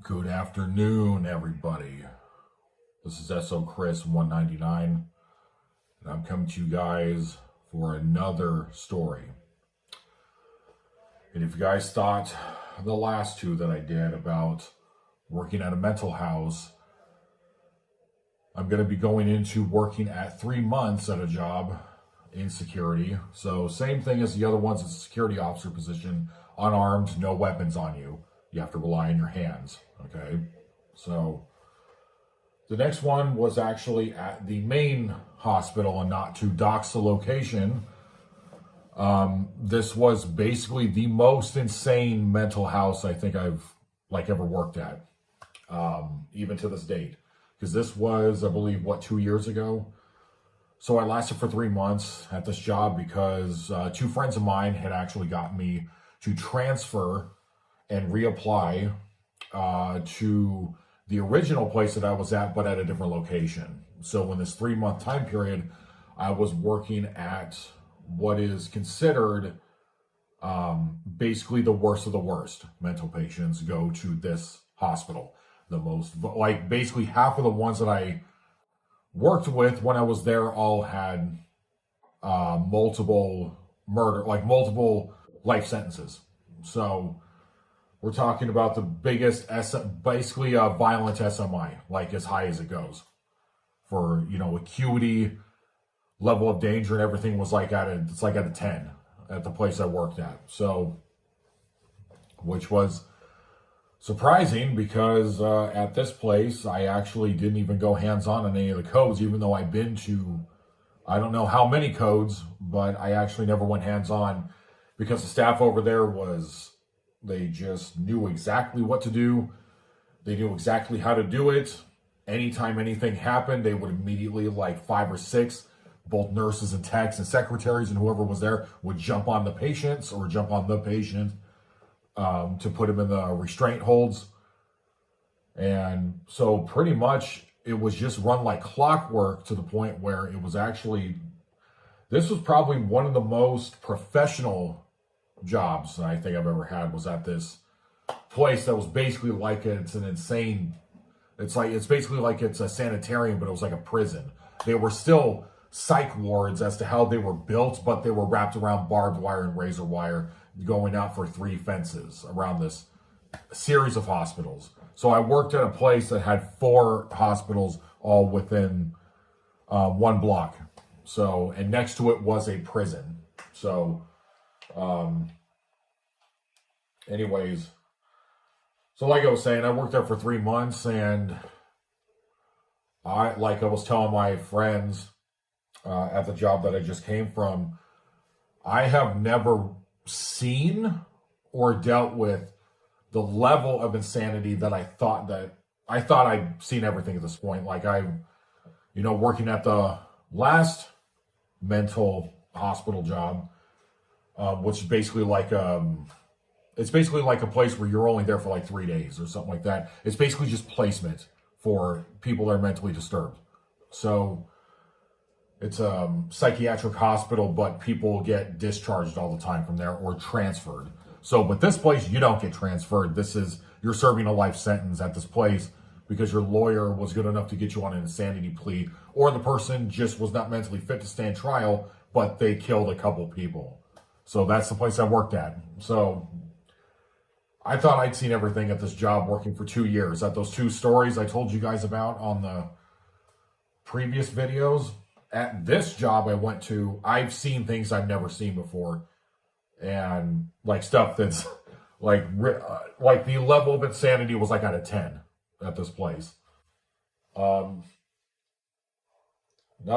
Good afternoon, everybody. This is SO Chris 199, and I'm coming to you guys for another story. And if you guys thought the last two that I did about working at a mental house, I'm going to be going into working at 3 months at a job in security. So, same thing as the other ones, it's a security officer position, unarmed, no weapons on you. You have to rely on your hands, okay? So, the next one was actually at the main hospital, and not to dox the location. This was basically the most insane mental house I think I've ever worked at, even to this date. Because this was, I believe, 2 years ago. So I lasted for 3 months at this job because two friends of mine had actually got me to transfer and reapply to the original place that I was at, but at a different location. So in this 3 month time period, I was working at what is considered basically the worst of the worst. Mental patients go to this hospital. The most, basically half of the ones that I worked with when I was there all had multiple multiple life sentences. So we're talking about the biggest, basically a violent SMI, like as high as it goes. For, acuity, level of danger and everything was it's like at a 10 at the place I worked at. So, which was surprising because at this place, I actually didn't even go hands-on any of the codes, even though I've been to, I don't know how many codes, but I actually never went hands-on because the staff over there they just knew exactly what to do. They knew exactly how to do it. Anytime anything happened, they would immediately, like 5 or 6, both nurses and techs and secretaries and whoever was there would jump on the patients or jump on the patient to put him in the restraint holds. And so pretty much it was just run like clockwork to the point where it was actually, this was probably one of the most professional jobs I think I've ever had, was at this place that was basically like it's basically like it's a sanitarium, but it was like a prison. They were still psych wards as to how they were built, but they were wrapped around barbed wire and razor wire, going out for 3 fences around this series of hospitals. So I worked at a place that had 4 hospitals all within 1 block. So, and next to it was a prison. So, anyways, so like I was saying, I worked there for 3 months, and I was telling my friends at the job that I just came from, I have never seen or dealt with the level of insanity that I thought I'd seen everything at this point. Like working at the last mental hospital job, which is basically it's basically like a place where you're only there for like 3 days or something like that. It's basically just placement for people that are mentally disturbed. So it's a psychiatric hospital, but people get discharged all the time from there or transferred. So, but this place, you don't get transferred. You're serving a life sentence at this place because your lawyer was good enough to get you on an insanity plea, or the person just was not mentally fit to stand trial, but they killed a couple people. So that's the place I worked at. So I thought I'd seen everything at this job working for 2 years. At those 2 stories I told you guys about on the previous videos, at this job I went to, I've seen things I've never seen before. And like stuff that's like the level of insanity was like out of 10 at this place. Not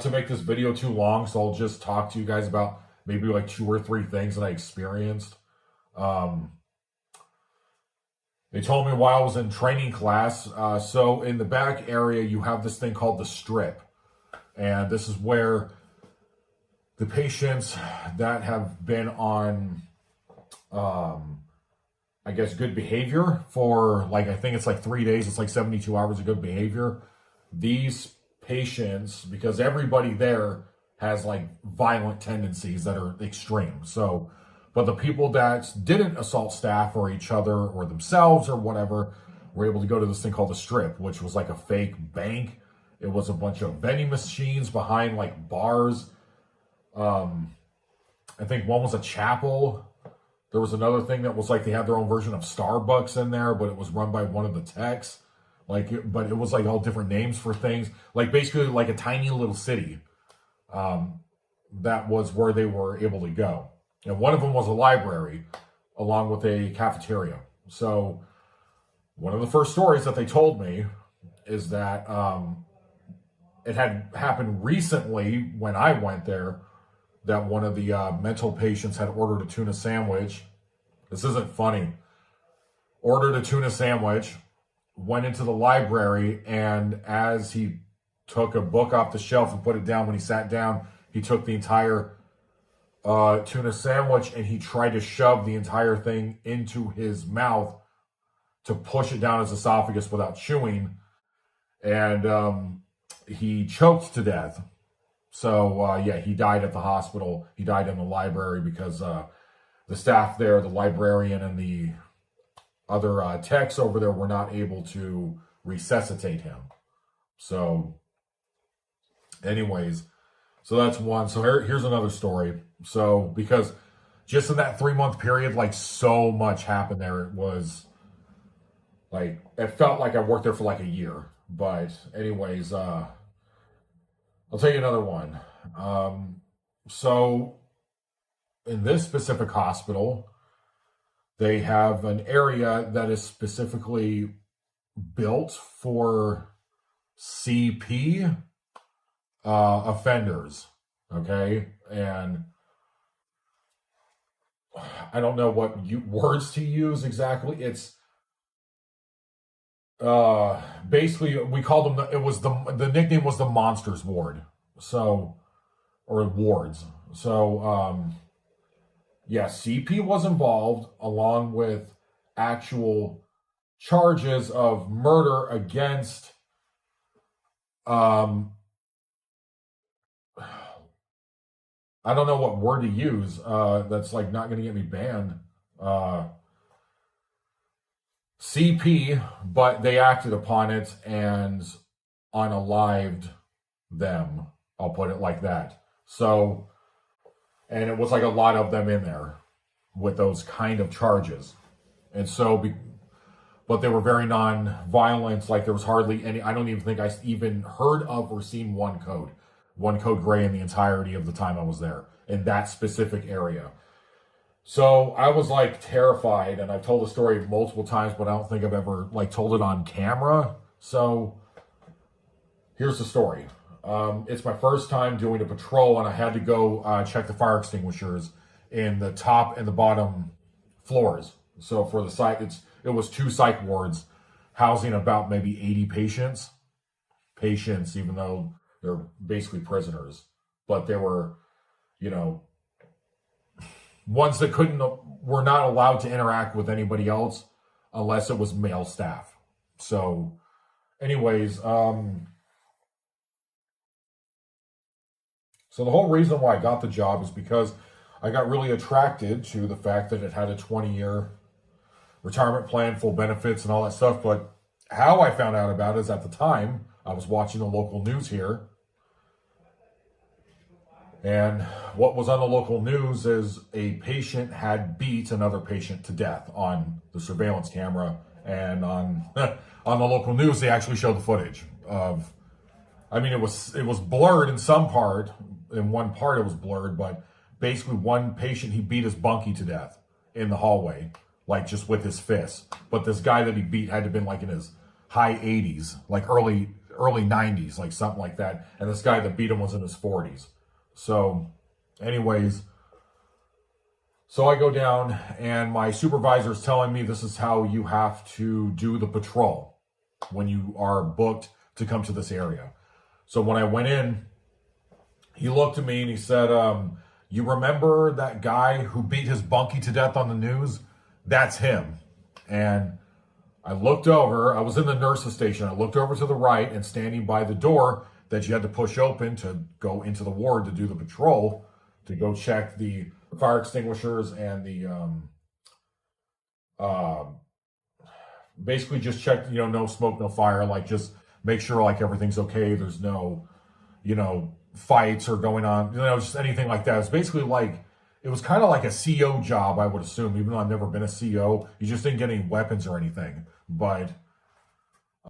to make this video too long, so I'll just talk to you guys about maybe like 2 or 3 things that I experienced. They told me while I was in training class, so in the back area, you have this thing called the strip. And this is where the patients that have been on, I guess, good behavior for I think it's like 3 days, it's like 72 hours of good behavior. These patients, because everybody there has like violent tendencies that are extreme. So But the people that didn't assault staff or each other or themselves or whatever were able to go to this thing called the Strip, which was like a fake bank. It was a bunch of vending machines behind like bars. I think one was a chapel. There was another thing that was like they had their own version of Starbucks in there, but it was run by one of the techs. But it was like all different names for things. Like basically like a tiny little city. That was where they were able to go. And one of them was a library along with a cafeteria. So one of the first stories that they told me is that it had happened recently when I went there, that one of the mental patients had ordered a tuna sandwich. This isn't funny. Ordered a tuna sandwich, went into the library, and as he took a book off the shelf and put it down, when he sat down, he took the entire tuna sandwich and he tried to shove the entire thing into his mouth to push it down his esophagus without chewing. And he choked to death. So, yeah, he died at the hospital. He died in the library because the staff there, the librarian and the other techs over there were not able to resuscitate him. So, anyways, so that's one. So here's another story. So, because just in that 3-month period, like so much happened there. It was like, it felt like I worked there for like a year. But anyways, I'll tell you another one. So in this specific hospital, they have an area that is specifically built for CP offenders. Okay. And I don't know what words to use exactly. It's basically we called them, the nickname was the Monsters Ward. So, or wards. So, yeah, CP was involved along with actual charges of murder against, I don't know what word to use, that's like not going to get me banned. CP, but they acted upon it and unalived them. I'll put it like that. So, and it was like a lot of them in there with those kind of charges. And so, but they were very non-violent. Like there was hardly any, I don't even think I even heard of or seen one code gray in the entirety of the time I was there in that specific area. So I was like terrified, and I've told the story multiple times, but I don't think I've ever like told it on camera. So here's the story. It's my first time doing a patrol, and I had to go check the fire extinguishers in the top and the bottom floors. So for the site, it was 2 psych wards housing about maybe 80 patients, even though they're basically prisoners, but they were, ones that were not allowed to interact with anybody else unless it was male staff. So anyways, so the whole reason why I got the job is because I got really attracted to the fact that it had a 20-year retirement plan, full benefits and all that stuff. But how I found out about it is at the time I was watching the local news here. And what was on the local news is a patient had beat another patient to death on the surveillance camera. And on on the local news, they actually showed the footage of, I mean, it was blurred in some part. In one part, it was blurred, but basically one patient, he beat his bunkie to death in the hallway, like just with his fist. But this guy that he beat had to have been like in his high 80s, like early 90s, like something like that. And this guy that beat him was in his 40s. So anyways, so I go down and my supervisor is telling me this is how you have to do the patrol when you are booked to come to this area. So when I went in, he looked at me and he said, you remember that guy who beat his bunkie to death on the news? That's him. And I looked over, I was in the nurse's station. I looked over to the right, and standing by the door that you had to push open to go into the ward to do the patrol, to go check the fire extinguishers and the basically just check, no smoke, no fire, like just make sure like everything's okay. There's no, fights or going on, just anything like that. It's basically like, it was kind of like a CO job, I would assume, even though I've never been a CO. You just didn't get any weapons or anything. But